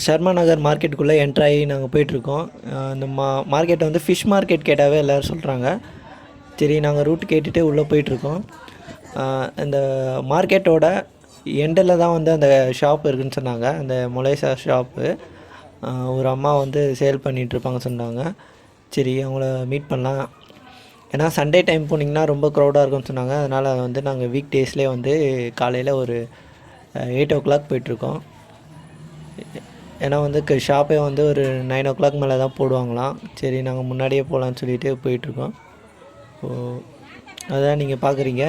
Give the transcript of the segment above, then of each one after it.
ஷர்மா நகர் மார்க்கெட்டுக்குள்ளே என்ட்ராகி நாங்கள் போயிட்டுருக்கோம். இந்த மார்க்கெட்டை வந்து ஃபிஷ் மார்க்கெட் கேட்டாவே எல்லோரும் சொல்கிறாங்க. சரி நாங்கள் ரூட் கேட்டுகிட்டு உள்ளே போயிட்டுருக்கோம். இந்த மார்க்கெட்டோட எண்டில் தான் வந்து அந்த ஷாப் இருக்குதுன்னு சொன்னாங்க. அந்த மொலேசா ஷாப்பு ஒரு அம்மா வந்து சேல் பண்ணிகிட்ருப்பாங்க சொன்னாங்க. சரி அவங்கள மீட் பண்ணலாம். ஏன்னா சண்டே டைம் போனிங்கன்னா ரொம்ப க்ரௌடாக இருக்கும்னு சொன்னாங்க. அதனால் வந்து நாங்கள் வீக் டேஸ்லேயே வந்து காலையில் ஒரு 8 o'clock போயிட்டுருக்கோம். ஏன்னா வந்து ஷாப்பே வந்து ஒரு 9 o'clock மேலே தான் போடுவாங்களாம். சரி நாங்கள் முன்னாடியே போகலான்னு சொல்லிட்டு போயிட்டுருக்கோம். அதான் நீங்கள் பார்க்குறீங்க.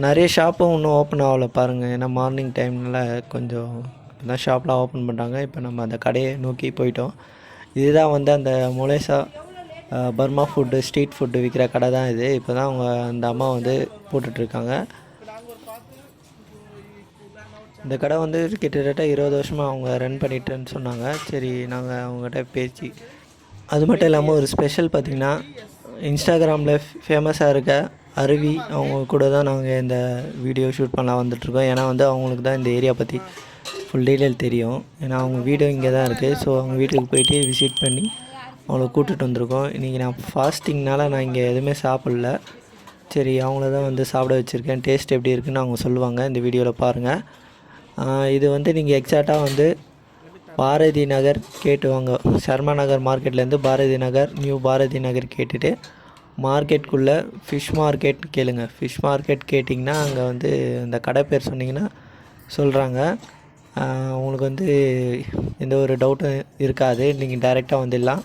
நிறைய ஷாப்பும் இன்னும் ஓப்பன் ஆகலை பாருங்கள். ஏன்னா மார்னிங் டைமில் கொஞ்சம் தான் ஷாப்லாம் ஓப்பன் பண்ணுறாங்க. இப்போ நம்ம அந்த கடையை நோக்கி போயிட்டோம். இதுதான் வந்து அந்த மொலேசா பர்மா ஃபுட்டு ஸ்ட்ரீட் ஃபுட்டு விற்கிற கடை தான் இது. இப்போ தான் அவங்க அந்த அம்மா வந்து போட்டுட்ருக்காங்க. இந்த கடை வந்து கிட்டத்தட்ட 20 வருஷமாக அவங்க ரன் பண்ணிட்டேன்னு சொன்னாங்க. சரி நாங்கள் அவங்ககிட்ட பேச்சு. அது மட்டும் இல்லாமல் ஒரு ஸ்பெஷல் பார்த்திங்கன்னா, இன்ஸ்டாகிராமில் ஃபேமஸாக இருக்க அருவி அவங்க கூட தான் நாங்கள் இந்த வீடியோ ஷூட் பண்ணலாம் வந்துட்ருக்கோம். ஏன்னா வந்து அவங்களுக்கு தான் இந்த ஏரியா பற்றி ஃபுல் டீட்டெயில் தெரியும். ஏன்னா அவங்க வீடு இங்கே தான் இருக்குது. ஸோ அவங்க வீட்டுக்கு போயிட்டு விசிட் பண்ணி அவங்கள கூப்பிட்டுட்டு வந்திருக்கோம். இன்றைக்கி நான் ஃபாஸ்டிங்னால் நான் இங்கே எதுவுமே சாப்பிடல. சரி அவங்கள தான் வந்து சாப்பிட வச்சுருக்கேன். டேஸ்ட் எப்படி இருக்குதுன்னு அவங்க சொல்லுவாங்க. இந்த வீடியோவில் பாருங்கள். இது வந்து நீங்கள் எக்ஸாக்டாக வந்து பாரதி நகர் கேட்டு வாங்க. ஷர்மா நகர் மார்க்கெட்லேருந்து பாரதி நகர், நியூ பாரதி நகர் கேட்டுட்டு மார்க்கெட்டுக்குள்ளே ஃபிஷ் மார்க்கெட் கேளுங்க. ஃபிஷ் மார்க்கெட் கேட்டிங்கன்னா அங்கே வந்து அந்த கடை பேர் சொன்னிங்கன்னா சொல்கிறாங்க. உங்களுக்கு வந்து எந்த ஒரு டவுட்டும் இருக்காது. நீங்கள் டைரெக்டாக வந்துடலாம்.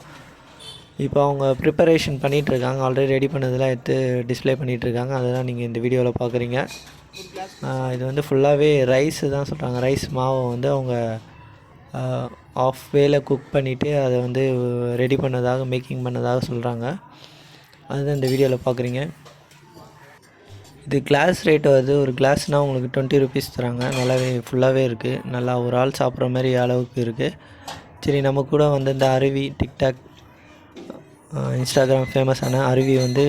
இப்போ அவங்க ப்ரிப்பரேஷன் பண்ணிகிட்ருக்காங்க. ஆல்ரெடி ரெடி பண்ணதெல்லாம் எடுத்து டிஸ்ப்ளே பண்ணிகிட்ருக்காங்க. அதெல்லாம் நீங்கள் இந்த வீடியோவில் பார்க்குறீங்க. இது வந்து ஃபுல்லாகவே ரைஸு தான் சொல்கிறாங்க. ரைஸ் மாவை வந்து அவங்க ஆஃப் வேல குக் பண்ணிவிட்டு அதை வந்து ரெடி பண்ணதாக மேக்கிங் பண்ணதாக சொல்கிறாங்க. அதுதான் இந்த வீடியோவில் பார்க்குறீங்க. இது கிளாஸ் ரேட் வருது. ஒரு கிளாஸ்னால் உங்களுக்கு 20 rupees தராங்க. நல்லாவே ஃபுல்லாகவே இருக்குது. நல்லா ஒரு ஆள் சாப்பிட்ற மாதிரி அளவுக்கு இருக்குது. சரி நம்ம கூட வந்து இந்த அருவி டிக்டாக் இன்ஸ்டாகிராம் ஃபேமஸான அருவி வந்து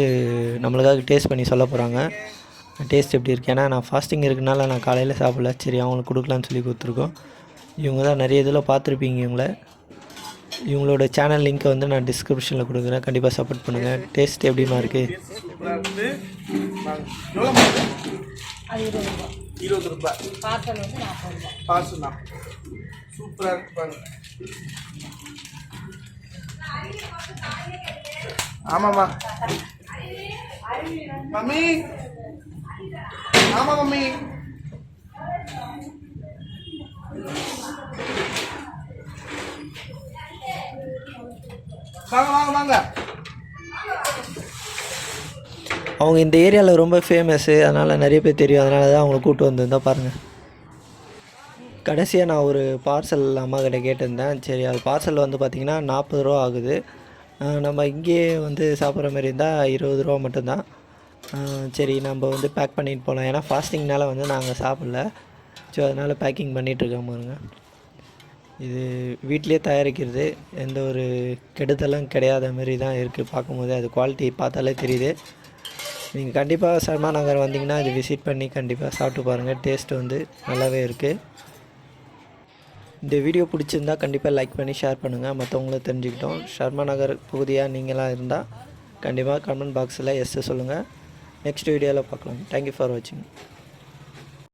நம்மளுக்காக டேஸ்ட் பண்ணி சொல்ல போகிறாங்க. டேஸ்ட் எப்படி இருக்குது. ஏன்னா நான் ஃபாஸ்டிங் இருக்கனால நான் காலையில் சாப்பிடல. சரி அவங்களுக்கு கொடுக்கலான்னு சொல்லி கொடுத்துருக்கோம். இவங்க தான் நிறைய இதில் பார்த்துருப்பீங்க இவங்களோட சேனல் லிங்க்கை வந்து நான் டிஸ்கிரிப்ஷனில் கொடுக்குறேன். கண்டிப்பாக சப்போர்ட் பண்ணுங்கள். டேஸ்ட் எப்படிமா இருக்குது? 20 ரூபாய். பார்சல் வந்து 40 ரூபாய். பார்சல் தான் சூப்பராக இருக்கு பாருங்க. ஆமாம்மா மம்மி. ஆமாம் மம்மி. வாங்க வாங்க வாங்க. அவங்க இந்த ஏரியாவில் ரொம்ப ஃபேமஸ்ஸு. அதனால் நிறைய பேர் தெரியும். அதனால தான் அவங்கள கூப்பிட்டு வந்திருந்தா பாருங்கள். கடைசியாக நான் ஒரு பார்சல் அம்மா கிட்ட கேட்டிருந்தேன். சரி அது பார்சல் வந்து பார்த்திங்கன்னா 40 ரூபா ஆகுது. நம்ம இங்கேயே வந்து சாப்பிட்ற மாதிரி இருந்தால் 20 ரூபா மட்டும்தான். சரி நம்ம வந்து பேக் பண்ணிட்டு போகலாம். ஏன்னா ஃபாஸ்டிங்னால் வந்து நாங்கள் சாப்பிடல. ஸோ அதனால் பேக்கிங் பண்ணிகிட்ருக்கோம் பாருங்க. இது வீட்டிலே தயாரிக்கிறது. எந்த ஒரு கெடுதலும் கிடையாத மாதிரி தான் இருக்குது. பார்க்கும்போது அது குவாலிட்டி பார்த்தாலே தெரியுது. நீங்கள் கண்டிப்பாக ஷர்மா நகர் வந்தீங்கன்னா இது விசிட் பண்ணி கண்டிப்பாக சாப்பிட்டு பாருங்கள். டேஸ்ட்டு வந்து நல்லாவே இருக்குது. இந்த வீடியோ பிடிச்சிருந்தா கண்டிப்பாக லைக் பண்ணி ஷேர் பண்ணுங்கள். மற்றவங்களும் தெரிஞ்சுக்கிட்டோம். ஷர்மா நகர் பகுதியாக நீங்களாம் இருந்தால் கண்டிப்பாக கமெண்ட் பாக்ஸில் எஸ் சொல்லுங்கள். நெக்ஸ்ட் வீடியோவில் பார்க்கலாம். தேங்க்யூ ஃபார் வாட்சிங்.